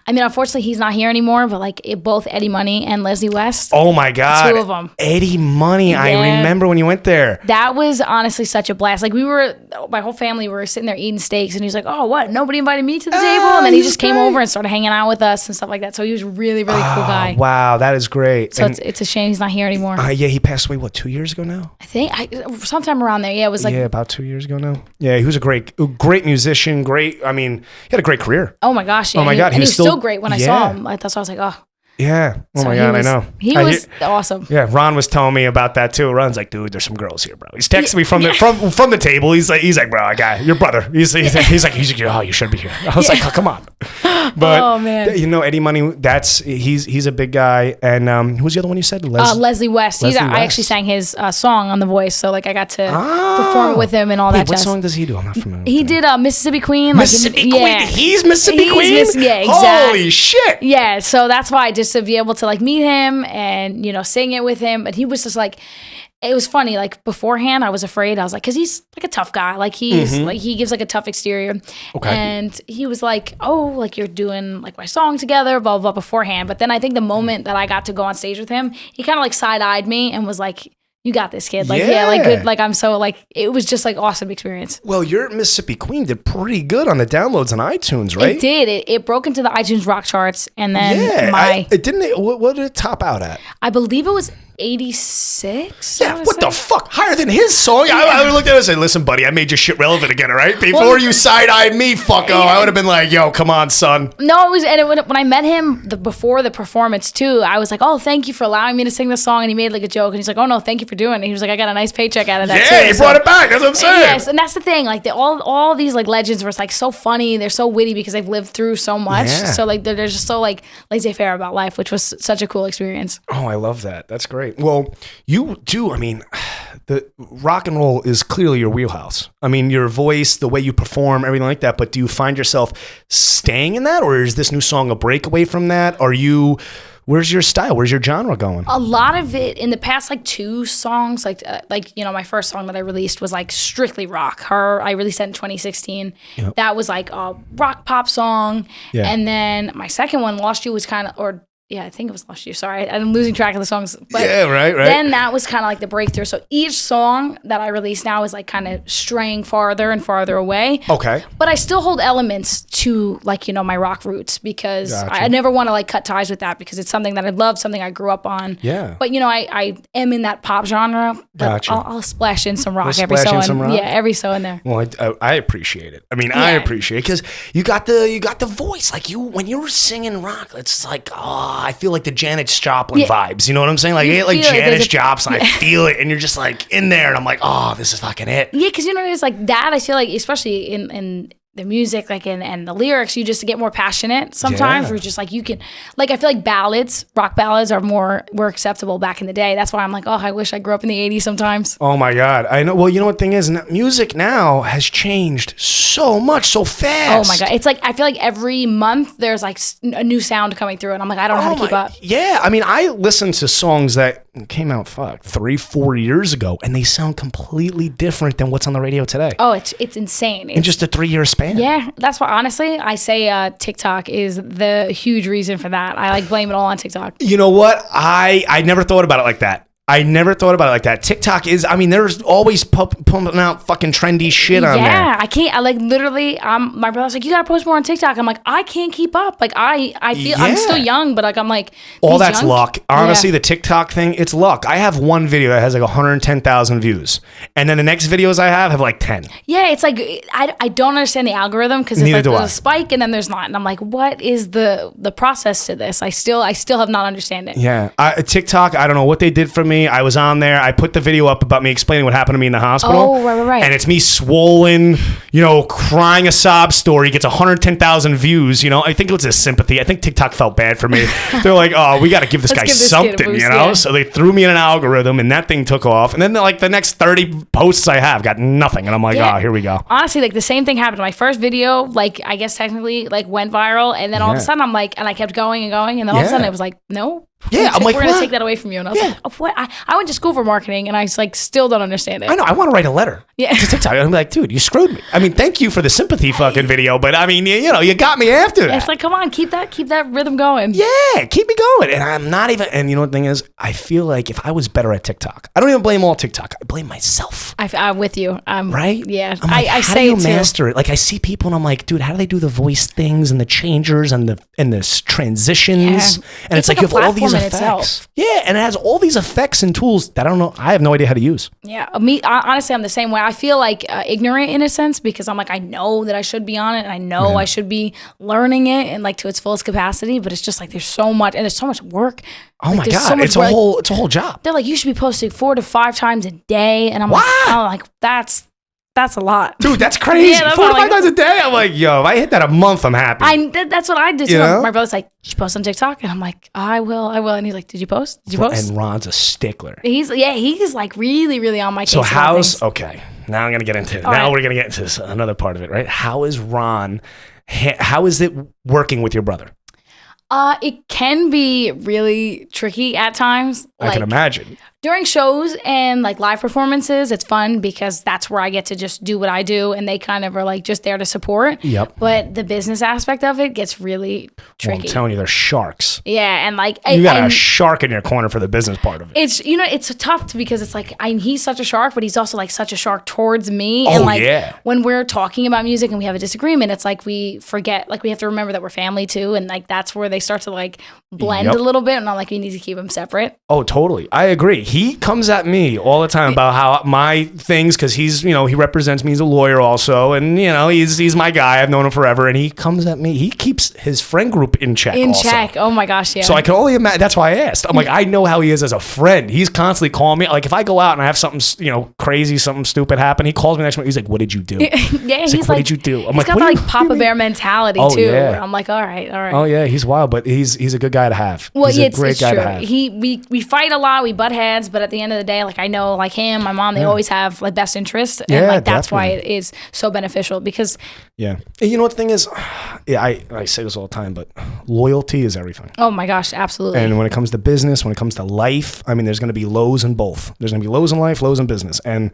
Unfortunately, he's not here anymore, but like both Eddie Money and Leslie West. Oh my God. 2 of them. Eddie Money. Yeah. I remember when you went there. That was honestly such a blast. Like my whole family were sitting there eating steaks, and he's like, "Oh, what? Nobody invited me to the table?" And then he just came over and started hanging out with us and stuff like that. So he was really, really cool guy. Wow. That is great. So it's a shame he's not here anymore. Yeah. He passed away, 2 years ago now? I think sometime around there. Yeah. It was like. Yeah. About 2 years ago now. Yeah, he was a great musician. He had a great career. Oh my gosh! Yeah. Oh my God, he was still great when I saw him. That's why I was like, oh. Yeah. Oh my God, I know. He was awesome. Yeah, Ron was telling me about that too. Ron's like, "Dude, there's some girls here, bro." He's texting me from the table. He's like, "Bro, I got your brother." He's like, "Oh, you should be here." I was like, "Oh, come on." But oh man, Eddie Money. He's a big guy. And who's the other one you said? Leslie West. I actually sang his song on The Voice, so like I got to perform with him and all that. What song does he do? I'm not familiar. He did Mississippi Queen. Mississippi Queen. Yeah. He's Mississippi Queen. Yeah, exactly. Holy shit. Yeah, so that's why just to be able to like meet him and sing it with him, but he was just like. It was funny, like beforehand, I was afraid. I was like, because he's like a tough guy. Like he's like, he gives like a tough exterior. Okay. And he was like, "Oh, like you're doing like my song together, blah, blah, blah," beforehand. But then I think the moment that I got to go on stage with him, he kind of like side-eyed me and was like, "You got this, kid." Like, yeah, like good. Like I'm so like, it was just like awesome experience. Well, your Mississippi Queen did pretty good on the downloads on iTunes, right? It did. It broke into the iTunes rock charts. And then what did it top out at? I believe it was 86. Yeah, what the fuck? Higher than his song? Yeah. I looked at it and said, "Listen, buddy, I made your shit relevant again, all right? Before you side-eyed me, fucko, I would have been like, yo, come on, son." No, it was, and when I met him before the performance too, I was like, "Oh, thank you for allowing me to sing this song." And he made like a joke, and he's like, "Oh no, thank you for doing it." And he was like, "I got a nice paycheck out of that too." Yeah, he brought it back. That's what I'm saying. Yes, and that's the thing. Like all these like legends were like so funny. They're so witty because they've lived through so much. Yeah. So like they're just so like laissez-faire about life, which was such a cool experience. Oh, I love that. That's great. Well, you do. The rock and roll is clearly your wheelhouse. Your voice, the way you perform, everything like that. But do you find yourself staying in that, or is this new song a breakaway from that? Where's your style? Where's your genre going? A lot of it in the past, like 2 songs, my first song that I released was like strictly rock. I released that in 2016. Yep. That was like a rock pop song. Yeah. And then my second one, Lost You, was I think it was Lost You. Sorry, I'm losing track of the songs. But yeah, right. Then that was kind of like the breakthrough. So each song that I release now is like kind of straying farther and farther away. Okay. But I still hold elements to like, my rock roots, because I never want to like cut ties with that, because it's something that I love, something I grew up on. Yeah. But I am in that pop genre, but I'll splash in some rock every so and yeah, every so in there. Well, I appreciate it. I mean, I appreciate it because you got the voice. Like when you were singing rock, it's like, I feel like the Janis Joplin vibes. You know what I'm saying? Like Janis Joplin, I feel it, and you're just like in there, and I'm like, this is fucking it. Yeah, because it's like that. I feel like, especially in the music, like and the lyrics, you just get more passionate sometimes. Where just like you can, like, I feel like rock ballads were acceptable back in the day. That's why I'm like, I wish I grew up in the 80s sometimes. Oh my God, I know. Well, you know what thing is, music now has changed so much, so fast. Oh my God, it's like I feel like every month there's like a new sound coming through, and I'm like, I don't know how to keep up. Yeah, I mean, I listen to songs that came out 3-4 years ago, and they sound completely different than what's on the radio today. Oh, it's insane. In just a 3-year span. Yeah, that's why, honestly, I say TikTok is the huge reason for that. I like blame it all on TikTok. You know what? I never thought about it like that. TikTok is, I mean, there's always pumping out fucking trendy shit on there. Yeah, I can't. I like literally, my brother's like, you gotta post more on TikTok. I'm like, I can't keep up. Like, I feel, I'm still young, but like, I'm like, all that's luck. Honestly, the TikTok thing, it's luck. I have one video that has like 110,000 views. And then the next videos I have like 10. Yeah, it's like, I don't understand the algorithm, because it's like there's a spike and then there's not. And I'm like, what is the process to this? I still have not understand it. Yeah. TikTok, I don't know what they did for me. I was on there. I put the video up about me explaining what happened to me in the hospital. Oh, right. And it's me swollen, crying a sob story. Gets 110,000 views. I think it was a sympathy. I think TikTok felt bad for me. They're like, we got to give this guy something, boost, Yeah. So they threw me in an algorithm, and that thing took off. And then like the next 30 posts I have got nothing. And I'm like, here we go. Honestly, like the same thing happened. My first video, like I guess technically like went viral. And then all of a sudden I'm like, and I kept going and going. And then all of a sudden it was like, no. Yeah, I'm like, we're gonna take that away from you, and I was like, what? I went to school for marketing, and I like still don't understand it. I know. I want to write a letter. Yeah, to TikTok. I'm like, dude, you screwed me. I mean, thank you for the sympathy fucking video, but I mean, you got me after that. It's like, come on, keep that rhythm going. Yeah, keep me going. And I'm not even. And you know what the thing is, I feel like if I was better at TikTok, I don't even blame all TikTok. I blame myself. I'm with you. Right? Yeah. I'm like, I how say do you it master too. it? Like I see people, and I'm like, dude, how do they do the voice things and the changers and the transitions? Yeah. And it's like you have all these effects. Itself. Yeah, and it has all these effects and tools that I don't know. I have no idea how to use. Yeah, honestly, I'm the same way. I feel like ignorant in a sense, because I'm like, I know that I should be on it, and I know I should be learning it and like to its fullest capacity. But it's just like there's so much, and there's so much work. Oh my God, it's a whole job. They're like, you should be posting 4 to 5 times a day, and I'm like, that's a lot. Dude, that's crazy. Yeah, 4 to 5 times a day. I'm like, yo, if I hit that a month, I'm happy. That's what I did too. My brother's like, you should post on TikTok, and I'm like, I will. And he's like, did you post? And Ron's a stickler. He's like really, really on my case. So okay? Now I'm gonna get into it. We're gonna get into this, another part of it, right? How is Ron? How is it working with your brother? It can be really tricky at times. I can imagine. During shows and like live performances, it's fun because that's where I get to just do what I do, and they kind of are like just there to support. Yep. But the business aspect of it gets really tricky. Well, I'm telling you, they're sharks. Yeah, and like you got a shark in your corner for the business part of it. It's it's tough because it's like he's such a shark, but he's also like such a shark towards me. Oh, and like yeah. When we're talking about music and we have a disagreement, it's like we forget, like we have to remember that we're family too, and like that's where they start to like blend a little bit, and I'm like, we need to keep them separate. Oh, totally. I agree. He comes at me all the time about how my things, because he's, he represents me as a lawyer also, and he's my guy. I've known him forever, and he comes at me. He keeps his friend group in check. Oh my gosh, yeah. So I can only imagine. That's why I asked. I'm like, I know how he is as a friend. He's constantly calling me. Like if I go out and I have something, crazy, something stupid happen, he calls me next month. He's like, "What did you do?" Yeah, he's like, "What did you do?" I'm he's like, got that Papa Bear mentality too. Yeah. I'm like, all right. Oh yeah, he's wild, but he's a good guy to have. Well, he's yeah, a great guy true. to have. We fight a lot, we butt heads, but at the end of the day, like I know, like him, my mom, they always have like best interest, and like that's why it is so beneficial because. Yeah, and you know what the thing is, I say this all the time, but loyalty is everything. Oh my gosh, absolutely. And when it comes to business, when it comes to life, I mean, there's going to be lows in both. There's going to be lows in life, lows in business, and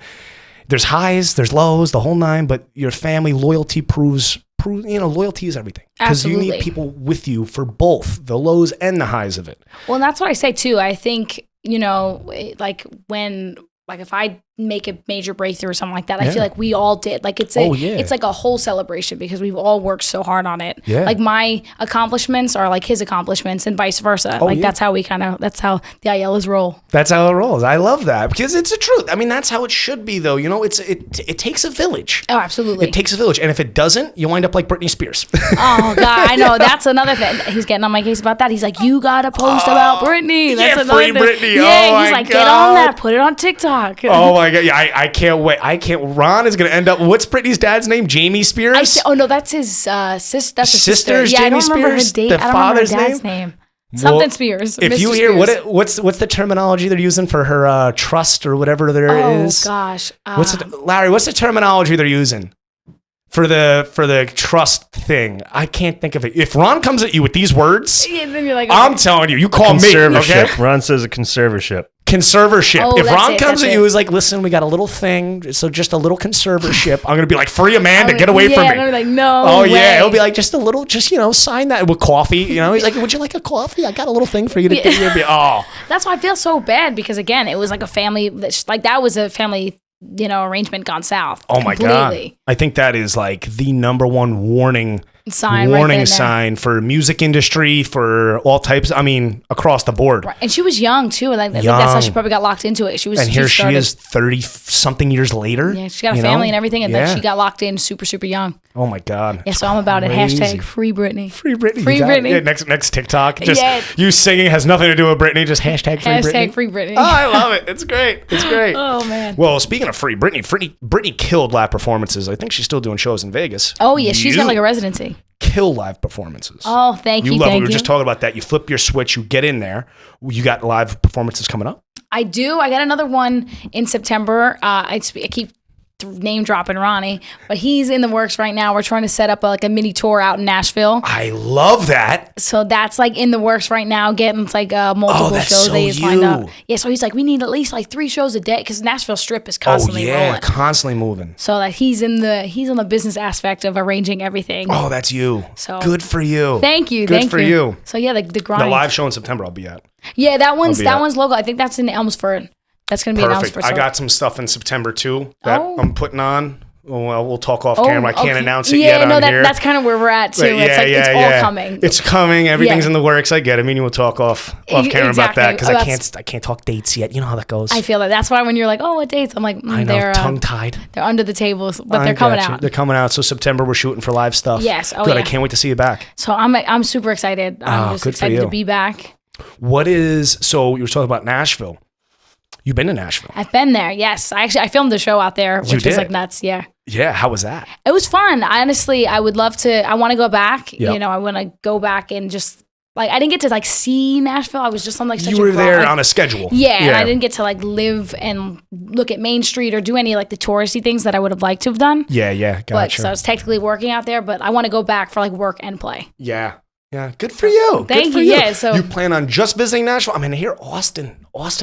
there's highs, there's lows, the whole nine. But your family loyalty proves loyalty is everything, because you need people with you for both the lows and the highs of it. Well, and that's what I say too. I think like when. Like if I make a major breakthrough or something like that. I feel like we all did. Like it's like a whole celebration because we've all worked so hard on it. Yeah. Like my accomplishments are like his accomplishments and vice versa. That's how that's how the Ayalas roll. That's how it rolls. I love that because it's the truth. I mean, that's how it should be though. You know, it takes a village. Oh, absolutely. It takes a village. And if it doesn't, you wind up like Britney Spears. Oh God, I know. That's another thing. He's getting on my case about that. He's like, you gotta post about Britney. That's another free thing. Britney. Yeah, he's like, get on that. Put it on TikTok. Oh my God. Yeah, I can't wait. Ron is going to end up, what's Britney's dad's name? Jamie Spears? No, that's his sister. That's his sister's sister. Yeah, Jamie I don't remember her Spears? date. The I don't remember her father's dad's name. Something Spears. If Mr. you hear Spears. what's the terminology they're using for her trust or whatever there is? Oh gosh. Larry, what's the terminology they're using for the trust thing? I can't think of it. If Ron comes at you with these words, then you're like, okay. I'm telling you call me. Okay? Ron says a conservatorship. Conservatorship. Oh, if Ron comes at it. you, is like, listen, we got a little thing, so just a little conservatorship. I'm gonna be like, free Amanda, get away from me. I'm like, no. Oh way. yeah, it'll be like just a little, sign that with coffee. You know, he's like, would you like a coffee? I got a little thing for you to give you. Oh, that's why I feel so bad because again, it was like a family that was a family. Arrangement gone south. Oh my completely. God. I think that is like the number one warning sign for music industry, for all types. I mean, across the board. Right. And she was young too. I think that's how she probably got locked into it. She is 30 something years later. Yeah, she got a family and everything, and then she got locked in super, super young. Oh my God. Yeah, so I'm about it. Hashtag free Britney. Free Britney. Free Britney. Yeah, next TikTok. Just you singing has nothing to do with Britney. Just hashtag free Britney. Hashtag free Britney. Oh, I love it. It's great. It's great. Oh man. Well, speaking of free Britney, Britney killed live performances. I think she's still doing shows in Vegas. Oh yeah, she's got like a residency. Kill live performances. Oh, thank you. You love it. We were just talking about that. You flip your switch, you get in there. You got live performances coming up? I do. I got another one in September. I keep name dropping Ronnie, but he's in the works right now. We're trying to set up a mini tour out in Nashville. I love that. So that's like in the works right now, getting multiple shows that he's lined up. Yeah, so he's like, we need at least like 3 shows a day because Nashville Strip is constantly rolling. Constantly moving. So that he's on the business aspect of arranging everything. Oh, that's you. So good for you. Thank you. Good for you. So yeah, the grind. The live show in September I'll be at. Yeah, that one's local. I think that's in Elmsford. That's going to be in Elmsford. I got some stuff in September too that I'm putting on. Well, we'll talk off camera. I can't announce it yet on here. That's kind of where we're at too. But it's all coming. It's coming. Everything's in the works. I get it. I mean, we'll talk off camera about that because I can't talk dates yet. You know how that goes. I feel that. That's why when you're like, oh, what dates? I'm like, they're tongue-tied. They're under the tables, but they're coming out. They're coming out. So September we're shooting for live stuff. Yes. Oh, good. I can't wait to see you back. So I'm super excited. I'm just excited to be back. So you were talking about Nashville. You've been to Nashville. I've been there, yes. I filmed the show out there, which is like nuts, yeah. Yeah, how was that? It was fun. Honestly, I would love to, I want to go back. Yep. I want to go back and just, I didn't get to see Nashville. I was just on such you were there on a schedule. Yeah, and I didn't get to live and look at Main Street or do any the touristy things that I would have liked to have done. Yeah, gotcha. So I was technically working out there, but I want to go back for work and play. Yeah, good for you. Thank you. Yeah, so you plan on just visiting Nashville? I mean, here, Austin,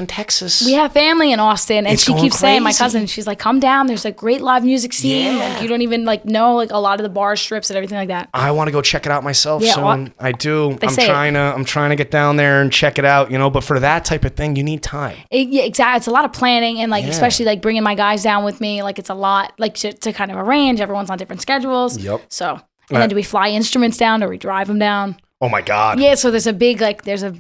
Texas. We have family in Austin, and she keeps saying, my cousin, she's like, come down. There's a great live music scene. Yeah. You don't even know a lot of the bar strips and everything like that. I want to go check it out myself soon. I do. I'm trying to get down there and check it out. But for that type of thing, you need time. Yeah, exactly. It's a lot of planning and especially bringing my guys down with me. It's a lot to kind of arrange. Everyone's on different schedules. Yep. So. And then do we fly instruments down or we drive them down? Oh my God. Yeah, so there's a big,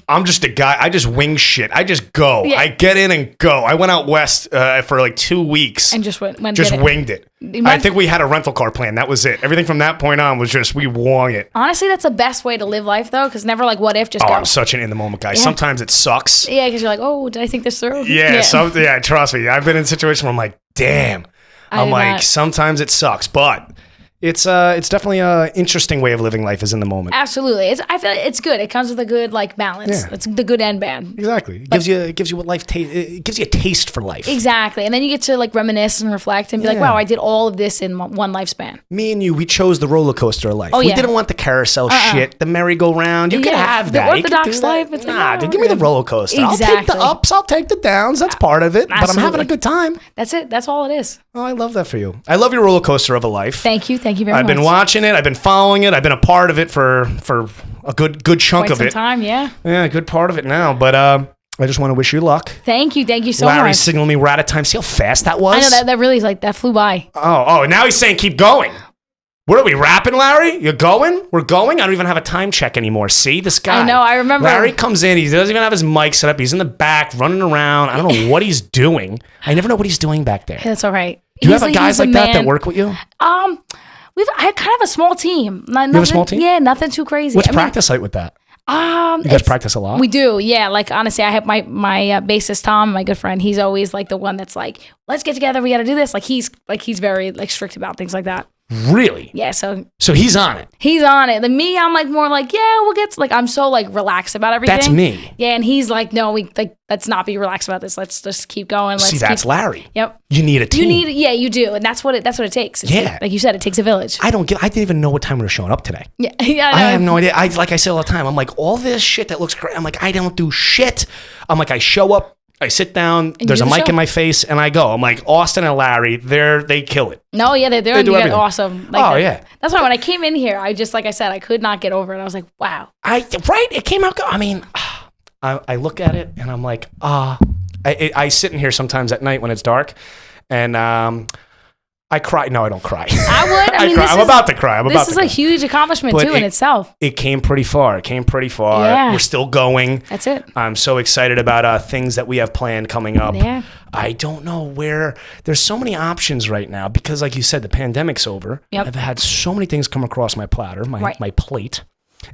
I'm just a guy. I just wing shit. I just go. Yeah. I get in and go. I went out west for 2 weeks. And just winged it. I think we had a rental car plan. That was it. Everything from that point on was just, we wung it. Honestly, that's the best way to live life, though, because never what if, just go. I'm such an in-the-moment guy. Yeah. Sometimes it sucks. Yeah, because you're like, oh, did I think this through? Yeah, trust me. I've been in a situation where I'm like, damn. Sometimes it sucks, but... It's definitely an interesting way of living life is in the moment. Absolutely. I feel it's good. It comes with a good balance. Yeah. It's the good and bad. Exactly. It gives you what life it gives you a taste for life. Exactly. And then you get to reminisce and reflect and be like, wow, I did all of this in one lifespan. Me and you, we chose the roller coaster of life. Oh, we didn't want the carousel shit, the merry-go-round. You can have that. The Orthodox life. It's give me the roller coaster. Exactly. I'll take the ups, I'll take the downs. That's part of it. Absolutely. But I'm having a good time. That's it. That's all it is. Oh, I love that for you. I love your roller coaster of a life. Thank you. Thank you very much. I've been watching it. I've been following it. I've been a part of it for a good chunk of it. Quite some time, yeah. Yeah, a good part of it now. But I just want to wish you luck. Thank you so Larry much. signaled me we're out of time. See how fast that was? I know that really that flew by. Oh, now he's saying keep going. What are we rapping, Larry? You're going? We're going? I don't even have a time check anymore. See this guy? I know. I remember. Larry comes in. He doesn't even have his mic set up. He's in the back running around. I don't know what he's doing. I never know what he's doing back there. That's all right. Do you have guys like that work with you? I had kind of a small team. You have a small team? Yeah, nothing too crazy. What's practice like with that? You guys practice a lot? We do, yeah. Like, honestly, I have my bassist, Tom, my good friend. He's always like the one that's like, let's get together. We got to do this. He's very like strict about things like that. Really? Yeah, so he's on it. He's on it. Then me, I'm like more like, yeah, we'll get to, like, I'm so like relaxed about everything. That's me. Yeah, and he's like, no, let's not be relaxed about this. Let's just keep going. That's Larry. Yep. You need a team. You do, and that's what it takes. Yeah, like you said, it takes a village. I didn't even know what time we were showing up today. Yeah, I have no idea. Like I say all the time, I'm like, all this shit that looks great. I'm like, I don't do shit. I'm like, I show up. I sit down, there's a mic in my face, and I go. I'm like, Austin and Larry, they kill it. No, yeah, they do everything. Awesome. Yeah. That's why when I came in here, I just, like I said, I could not get over it. I was like, wow. It came out good. I mean, I look at it, and I'm like, I sit in here sometimes at night when it's dark, and I cry. No, I don't cry. I would. I mean, I'm about to cry. This is a huge accomplishment, too, in itself. It came pretty far. Yeah. We're still going. That's it. I'm so excited about things that we have planned coming up. Yeah. I don't know where. There's so many options right now because, like you said, the pandemic's over. Yep. I've had so many things come across my platter, my plate.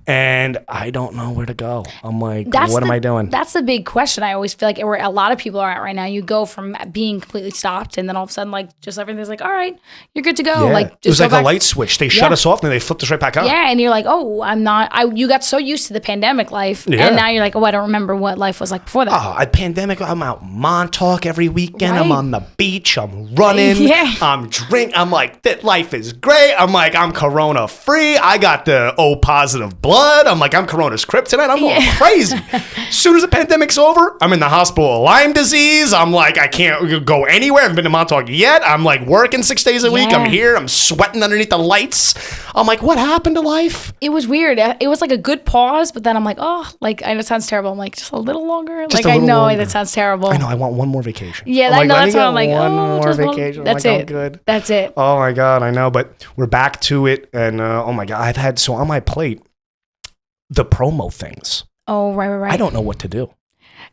And I don't know where to go. I'm like, what am I doing? That's the big question. I always feel like where a lot of people are at right now. You go from being completely stopped, and then all of a sudden, like, just everything's like, all right, you're good to go. Yeah. Like, it was like a light switch. They shut us off, and then they flipped us right back on. Yeah, and you're like, oh, I'm not. You got so used to the pandemic life, and now you're like, oh, I don't remember what life was like before that. Oh, pandemic. I'm out Montauk every weekend. Right. I'm on the beach. I'm running. Yeah. I'm drinking. I'm like, that life is great. I'm like, I'm Corona free. I got the O positive blood. I'm like, I'm Corona's kryptonite. I'm going crazy. As soon as the pandemic's over, I'm in the hospital with Lyme disease. I'm like, I can't go anywhere. I haven't been to Montauk yet. I'm like working 6 days a week. I'm here. I'm sweating underneath the lights. I'm like, what happened to life? It was weird. It was like a good pause, but then I'm like, oh, like, I know it sounds terrible. I'm like, just a little longer. Just like, I know longer. that sounds terrible. I know. I want one more vacation. Yeah, I know. That's why I'm like, one more vacation. That's like, it. I'm good. That's it. Oh my God, I know. But we're back to it, and oh my God, I've had on my plate the promo things. Oh, right. I don't know what to do.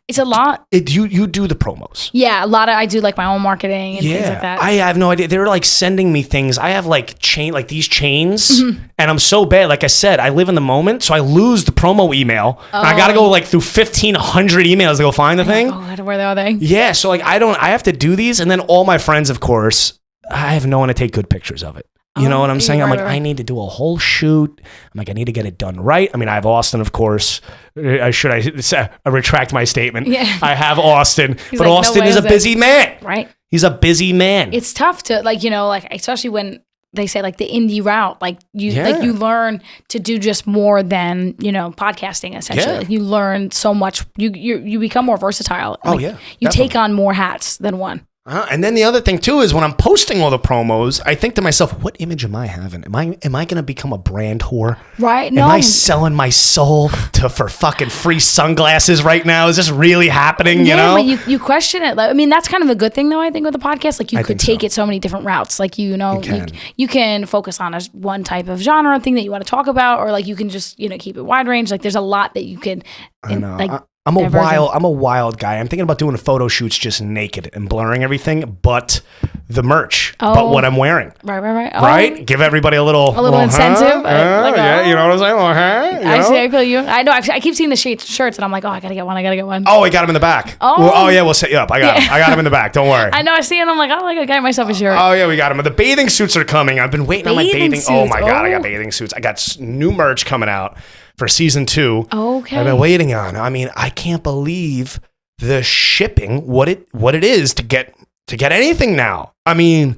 It's a lot. You do the promos. Yeah, a lot of I do like my own marketing and things like that. I have no idea. They're like sending me things. I have like these chains, and I'm so bad. Like I said, I live in the moment, so I lose the promo email. And I got to go like through 1,500 emails to go find the thing. Oh, where are they? Yeah, so like I have to do these, and then all my friends, of course, I have no one to take good pictures of it. You know what I'm saying? I'm like, I need to do a whole shoot. I'm like, I need to get it done right. I mean, I have Austin, of course. Should I retract my statement? Yeah. I have Austin, but like, Austin is a busy man. Right. He's a busy man. It's tough to like, especially when they say like the indie route, like you learn to do just more than, podcasting essentially. Yeah. Like you learn so much. You become more versatile. Oh, like, yeah. You take on more hats than one. And then the other thing too is when I'm posting all the promos, I think to myself, what image am I having? Am I going to become a brand whore? Right. No. Am I selling my soul for fucking free sunglasses right now? Is this really happening? Yeah, but you question it. Like, I mean, that's kind of a good thing though, I think, with the podcast. Like you could take it so many different routes. Like, you can focus on one type of genre thing that you want to talk about, or like you can just, keep it wide range. Like there's a lot that you could, I know. I'm a wild guy. I'm thinking about doing photo shoots just naked and blurring everything, but the merch, but what I'm wearing. Right. Right? Give everybody a little incentive. Yeah, you know what I'm saying? I feel you. I know. I keep seeing the shirts, and I'm like, oh, I gotta get one. Oh, I got them in the back. Oh yeah, we'll set you up. I got them in the back. Don't worry. I know. I see it. I'm like, oh, I gotta get myself a shirt. Oh yeah, we got them. The bathing suits are coming. I've been waiting on my bathing. Suits. Oh my God, I got bathing suits. I got new merch coming out for season 2. Okay. I've been waiting on. I mean, I can't believe the shipping, what it is to get anything now. I mean,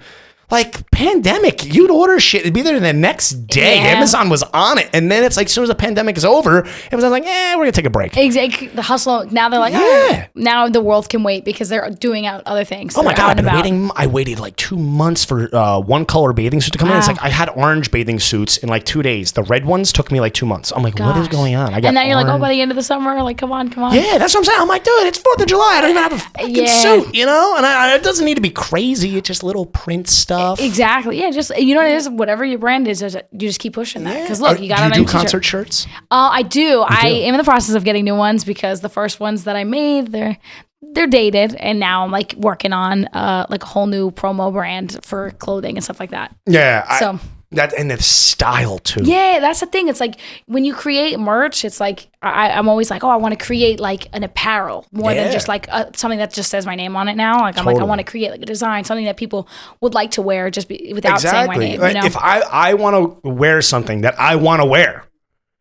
Like pandemic, you'd order shit, it'd be there the next day. Yeah. Amazon was on it, and then it's like as soon as the pandemic is over, Amazon's like, we're gonna take a break. Exactly. The hustle. Now they're like, now the world can wait because they're doing out other things. Oh my God, I waited like 2 months for one color bathing suit to come in. It's like I had orange bathing suits in like 2 days. The red ones took me like 2 months. I'm like, what is going on? And now you're like, oh, by the end of the summer, like, come on. Yeah, that's what I'm saying. I'm like, dude, it's 4th of July. I don't even have a fucking suit, you know? And it doesn't need to be crazy. It's just little print stuff. Exactly. Yeah, just, you know what it is? Whatever your brand is, you just keep pushing that. Because look, you got to do concert shirts? I do. I am in the process of getting new ones because the first ones that I made, they're dated, and now I'm like working on like a whole new promo brand for clothing and stuff like that. Yeah. So that and the style too. Yeah, that's the thing. It's like when you create merch, it's like I'm always like, oh, I want to create like an apparel more than just like something that just says my name on it now. Like I'm like, I want to create like a design, something that people would like to wear just without saying my name. You know? If I want to wear something that I want to wear,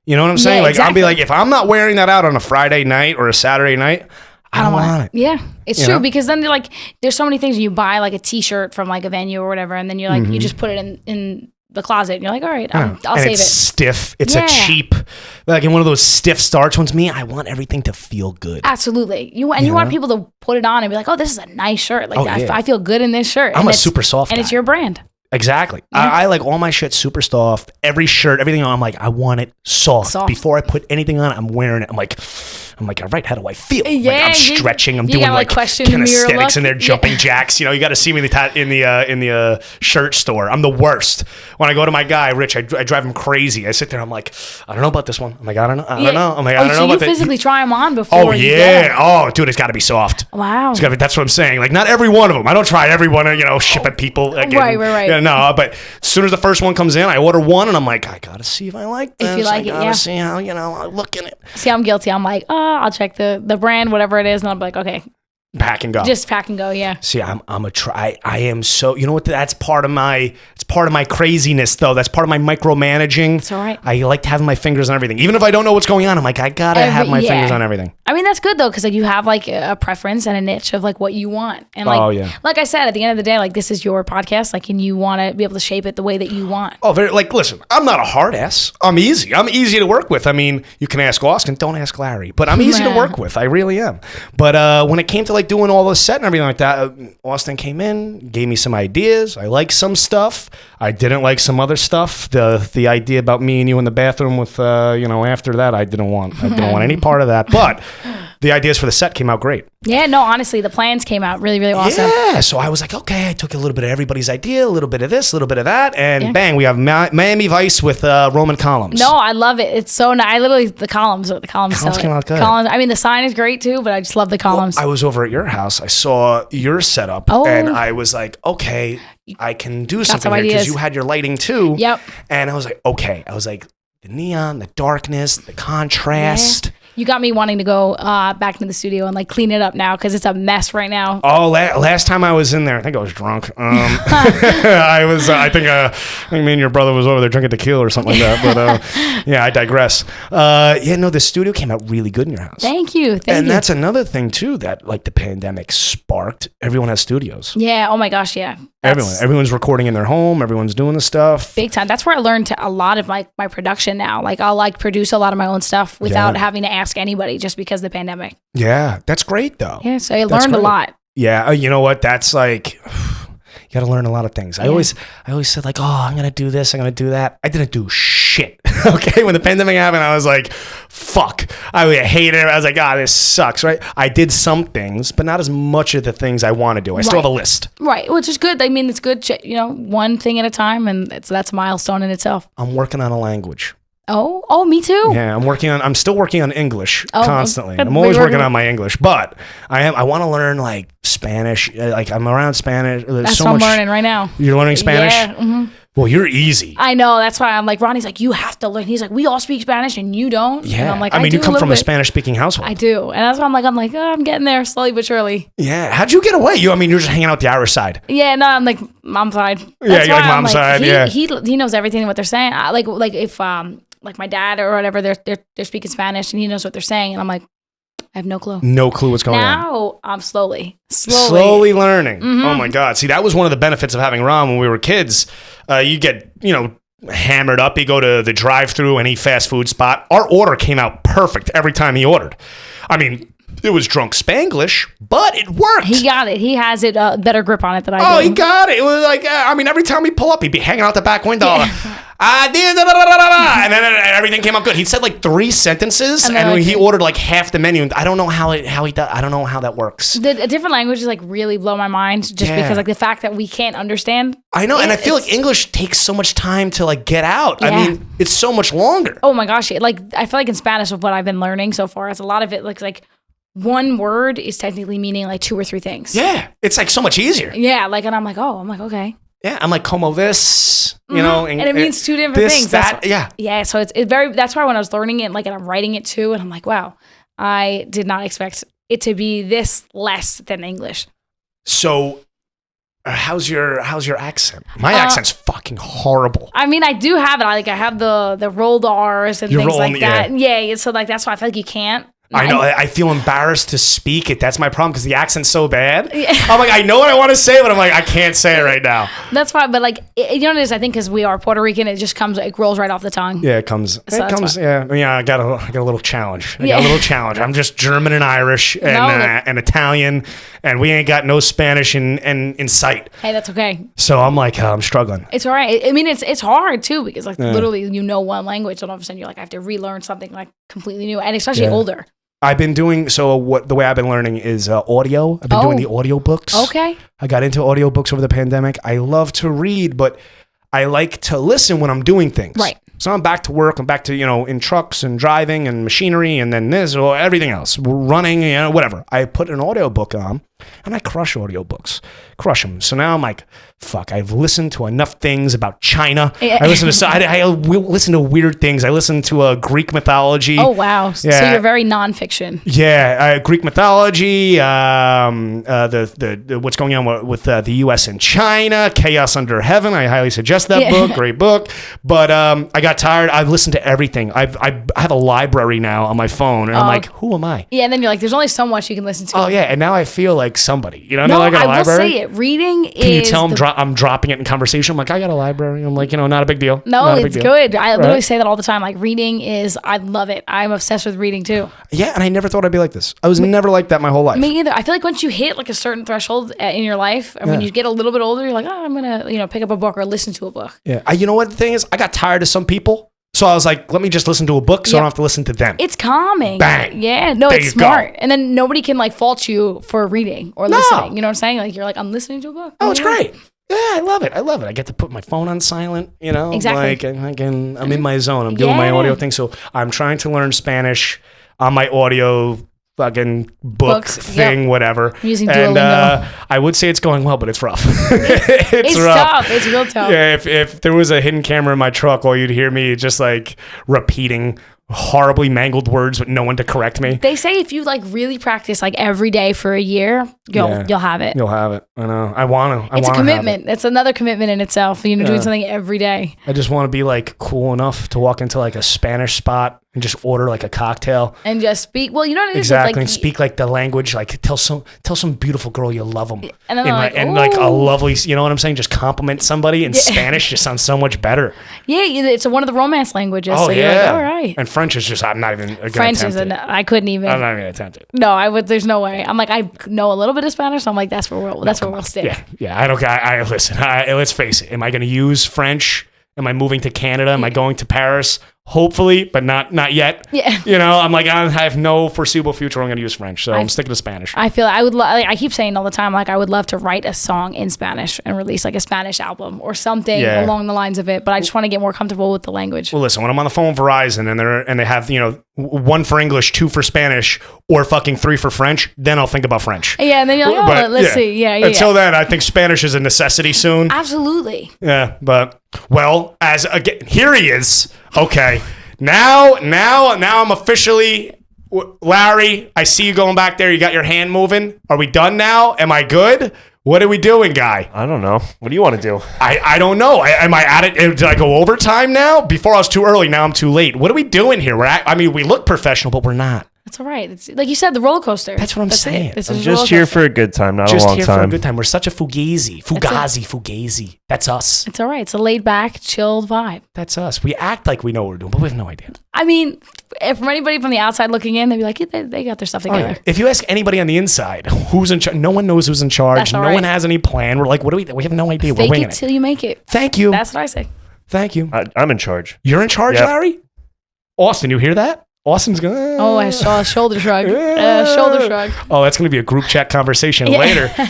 you know what I'm saying? Like I'll be like, if I'm not wearing that out on a Friday night or a Saturday night, I don't want it. Yeah, it's true because then like there's so many things you buy like a T-shirt from like a venue or whatever, and then you're like you just put it in the closet and you're like, all right, I'll save it. It's stiff. It's a cheap, like in one of those stiff starch ones. I want everything to feel good. Absolutely. You want people to put it on and be like, oh, this is a nice shirt. Like I feel good in this shirt. I'm a super soft guy. And it's your brand. Exactly. Yeah. I like all my shit super soft. Every shirt, everything I'm like, I want it soft. Before I put anything on it, I'm wearing it. I'm like, all right, how do I feel? Yeah, like I'm stretching. I'm doing like kinesthetics and they're jumping jacks. You know, you got to see me in the shirt store. I'm the worst. When I go to my guy, Rich, I drive him crazy. I sit there. I'm like, I don't know about this one. I'm like, I don't know. I don't know. I'm like, I don't know about that. So you physically try them on before? Oh yeah. Oh, dude, it's got to be soft. Wow. It's got to be. That's what I'm saying. Like, not every one of them. I don't try every one. Ship at people. Right. Yeah, no, but as soon as the first one comes in, I order one, and I'm like, I gotta see if I like this. If you like it, I gotta see how I look in it. See, I'm guilty. I'm like, I'll check the brand, whatever it is, and I'll be like, okay. Pack and go. Just pack and go, yeah. See, I'm a try. I am so. You know what? That's part of my. It's part of my craziness, though. That's part of my micromanaging. It's all right. I like having my fingers on everything, even if I don't know what's going on. I'm like, I gotta have my fingers on everything. I mean, that's good though, because like you have like a preference and a niche of like what you want, and like, like I said, at the end of the day, like this is your podcast, like, and you want to be able to shape it the way that you want. Oh, listen, I'm not a hard ass. I'm easy. I'm easy to work with. I mean, you can ask Austin, don't ask Larry, but I'm easy to work with. I really am. But when it came to like doing all this set and everything like that, Austin came in, gave me some ideas. I liked some stuff. I didn't like some other stuff. The idea about me and you in the bathroom with after that, I didn't want any part of that. But the ideas for the set came out great. Yeah, no, honestly, the plans came out really, really awesome. Yeah, so I was like, okay, I took a little bit of everybody's idea, a little bit of this, a little bit of that, and bang, we have Miami Vice with Roman columns. No, I love it. It's so nice. I literally, the columns came out good. I mean, the sign is great too, but I just love the columns. Well, I was over at your house. I saw your setup, and I was like, okay, I can do something here because you had your lighting too. Yep. And I was like, okay. I was like, the neon, the darkness, the contrast. Yeah. You got me wanting to go back into the studio and like clean it up now because it's a mess right now. Oh, last time I was in there, I think I was drunk. I think me and your brother was over there drinking tequila or something like that. But yeah, I digress. The studio came out really good in your house. Thank you. And that's another thing too that like the pandemic sparked. Everyone has studios. Yeah. Oh my gosh. Yeah. Everyone's recording in their home. Everyone's doing the stuff. Big time. That's where I learned a lot of my production now. Like I'll like produce a lot of my own stuff without having to ask anybody just because of the pandemic. Yeah. That's great though. Yeah. So I learned a lot. Yeah. You know what? That's like, you got to learn a lot of things. I always said like, oh, I'm going to do this. I'm going to do that. I didn't do shit. Okay. When the pandemic happened, I was like, fuck. I hated it. I was like, this sucks. Right. I did some things, but not as much of the things I want to do. I still have a list. Right. Which is good. I mean, it's good, one thing at a time. And that's a milestone in itself. I'm working on a language. Oh, me too. Yeah, I'm still working on English constantly. I'm always working on my English, but I want to learn like Spanish. Like I'm around Spanish. That's what I'm learning right now. You're learning Spanish? Yeah. Mm-hmm. Well, you're easy. I know. That's why I'm like, Ronnie's like, you have to learn. He's like, we all speak Spanish and you don't. Yeah. And I'm like, I mean, you come from a Spanish-speaking household. I do. And that's why I'm like, I'm getting there slowly but surely. Yeah. How'd you get away? You're just hanging out the Irish side. Yeah. No, I'm like mom's side. That's you're like mom's side. He knows everything what they're saying. Like if like my dad or whatever, they're speaking Spanish and he knows what they're saying. And I'm like, I have no clue. No clue what's going on. Now I'm slowly learning. Oh my God. See, that was one of the benefits of having Ron when we were kids. You get, hammered up. You go to the drive-thru, any fast food spot. Our order came out perfect every time he ordered. I mean, it was drunk Spanglish, but it worked. He got it. He has it better grip on it than I do. Oh, he got it. It was like, every time we pull up, he'd be hanging out the back window. Yeah. And then everything came out good. He said like 3 sentences, and he ordered like half the menu. I don't know how he does. I don't know how that works. The different languages like really blow my mind, just because like the fact that we can't understand. I know, and I feel like English takes so much time to like get out. Yeah. I mean, it's so much longer. Oh my gosh! Like I feel like in Spanish, of what I've been learning so far, it's a lot of it looks like one word is technically meaning like 2 or 3 things. Yeah, it's like so much easier. Yeah, like, and I'm like, okay. Yeah, I'm like, como this, and it means 2 different things. Yeah. Yeah, so it's very, that's why when I was learning it, like, and I'm writing it too, and I'm like, wow, I did not expect it to be this less than English. So, how's your accent? My accent's fucking horrible. I mean, I do have it. I have the rolled R's and things like that. Yeah, so like that's why I feel like you can't. I know. I feel embarrassed to speak it. That's my problem because the accent's so bad. Yeah. I'm like, I know what I want to say, but I'm like, I can't say it right now. That's fine. But like, you know what it is? I think because we are Puerto Rican, it just comes, it rolls right off the tongue. Yeah, it comes. So it comes. Yeah, I got a little challenge. I got a little challenge. I'm just German and Irish and Italian, and we ain't got no Spanish in sight. Hey, that's okay. So I'm like, I'm struggling. It's all right. I mean, it's hard too because like literally one language, and all of a sudden you're like, I have to relearn something like completely new, and especially older. I've been doing the way I've been learning is audio. I've been doing the audio books. Okay. I got into audiobooks over the pandemic. I love to read, but I like to listen when I'm doing things. Right. So I'm back to work. I'm back to, in trucks and driving and machinery and then this or everything else. Running, whatever. I put an audiobook on and I crush audiobooks. Crush them. So now I'm like, fuck, I've listened to enough things about China. Yeah. I listen to weird things. I listen to Greek mythology. Oh, wow. Yeah. So you're very nonfiction. Yeah. Greek mythology, the what's going on with the U.S. and China, Chaos Under Heaven. I highly suggest that book. Great book. But I got tired. I've listened to everything. I have a library now on my phone. And I'm like, who am I? Yeah, and then you're like, there's only so much you can listen to. Oh, yeah. And now I feel like somebody. No, I got a I library. will say it. Reading is... Can you tell I'm dropping it in conversation? I'm like, I got a library. I'm like, not a big deal. No, it's good. I literally say that all the time. Like, reading is... I love it. I'm obsessed with reading, too. Yeah, and I never thought I'd be like this. I was never like that my whole life. Me either. I feel like once you hit, like, a certain threshold in your life, and when you get a little bit older, you're like, I'm going to, pick up a book or listen to a book. Yeah. You know what the thing is? I got tired of some people. So I was like, let me just listen to a book so I don't have to listen to them. It's calming. Bang. Yeah. No, it's smart. And then nobody can like fault you for reading or listening. You know what I'm saying? Like you're like, I'm listening to a book. Oh, it's great. Yeah, I love it. I get to put my phone on silent, Exactly. Like, I'm in my zone. I'm doing my audio thing. So I'm trying to learn Spanish on my audio fucking books thing, whatever. I'm using Duolingo. And I would say it's going well, but it's rough. It's rough. Tough. It's real tough. Yeah, if there was a hidden camera in my truck, all you'd hear me just like repeating horribly mangled words with no one to correct me. They say if you like really practice like every day for a year, you'll have it. You'll have it. I know. I want to. It's a commitment. It's another commitment in itself. Doing something every day. I just want to be like cool enough to walk into like a Spanish spot and just order like a cocktail and just speak. Well, you know what it is? Exactly. And speak like the language. Like tell some beautiful girl you love them. And then like a lovely, you know what I'm saying? Just compliment somebody in Spanish just sounds so much better. Yeah, it's one of the romance languages. Oh, so yeah. You're like, all right. And French is just, I'm not even going to French is I couldn't even. I'm not even going to attempt it. No, I would. There's no way. I'm like, I know a little bit of Spanish. So I'm like, that's where we'll stick. Yeah. Listen. Let's face it. Am I going to use French? Am I moving to Canada? Am I going to Paris? Hopefully, but not yet. Yeah. I'm like, I have no foreseeable future. I'm going to use French, so I'm sticking to Spanish. I feel I would. I keep saying all the time, like I would love to write a song in Spanish and release like a Spanish album or something along the lines of it. But I just want to get more comfortable with the language. Well, listen, when I'm on the phone with Verizon and they have 1 for English, 2 for Spanish, or fucking 3 for French, then I'll think about French. Yeah, and then you're like, let's see. Yeah. Until then, I think Spanish is a necessity soon. Absolutely. Yeah, but here he is. Okay. Now I'm officially Larry. I see you going back there. You got your hand moving. Are we done now? Am I good? What are we doing, guy? I don't know. What do you want to do? I don't know. Am I at it? Did I go overtime now? Before I was too early. Now I'm too late. What are we doing here? We look professional, but we're not. That's all right. It's like you said, the roller coaster. That's what I'm saying. I'm just here for a good time, not a long Just here for a time. good time. We're such a fugazi. That's us. It's all right. It's a laid back, chilled vibe. That's us. We act like we know what we're doing, but we have no idea. I mean, if from anybody from the outside looking in, they'd be like, yeah, they got their stuff together. Yeah. If you ask anybody on the inside who's in charge, no one knows who's in charge. That's all No right. one has any plan. We're like, what do we have no idea. Fake We're winging it till you make it. Thank you. That's what I say. Thank you. I'm in charge. You're in charge, Yep. Larry? Austin, you hear that? Austin's going to... Oh, I saw a shoulder shrug. Shoulder shrug. Oh, that's going to be a group chat conversation later. All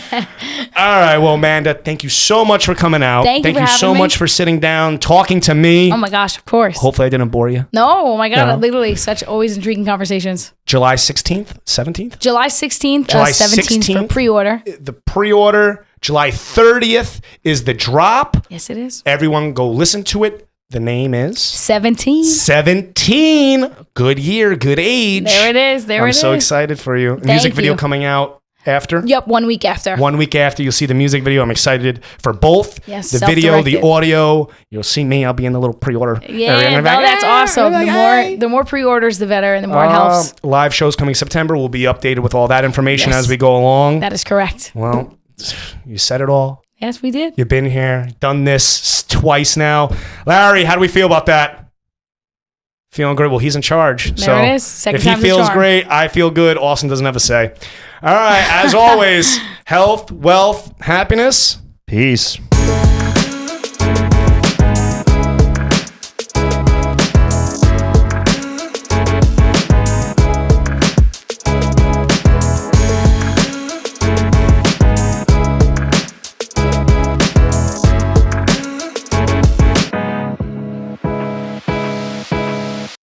right. Well, Amanda, thank you so much for coming out. Thank you for having so me. much for sitting down, talking to me. Oh my gosh, of course. Hopefully I didn't bore you. No, oh my God, No. literally such always intriguing conversations. July 16th, 17th? July 16th, July 17th for pre-order. The pre-order. July 30th is the drop. Yes, it is. Everyone go listen to it. The name is 17. 17. Good year, good age. There it is. I'm so excited for you. Music video you. coming out after. Yep, 1 week after. 1 week after, you'll see the music video. I'm excited for both. Yes, the video, the self-directed. audio. You'll see me. I'll be in the little pre-order Yeah, area. no, that's awesome. The more pre-orders, the better, and the more it helps. Live shows coming September. We'll be updated with all that information Yes. as we go along. That is correct. Well, you said it all. Yes, we did. You've been here, done this twice now. Larry, how do we feel about that? Feeling great. Well, he's in charge. There it is. Second if he time's the feels charm. great, I feel good. Austin doesn't have a say. All right. As always, health, wealth, happiness. Peace.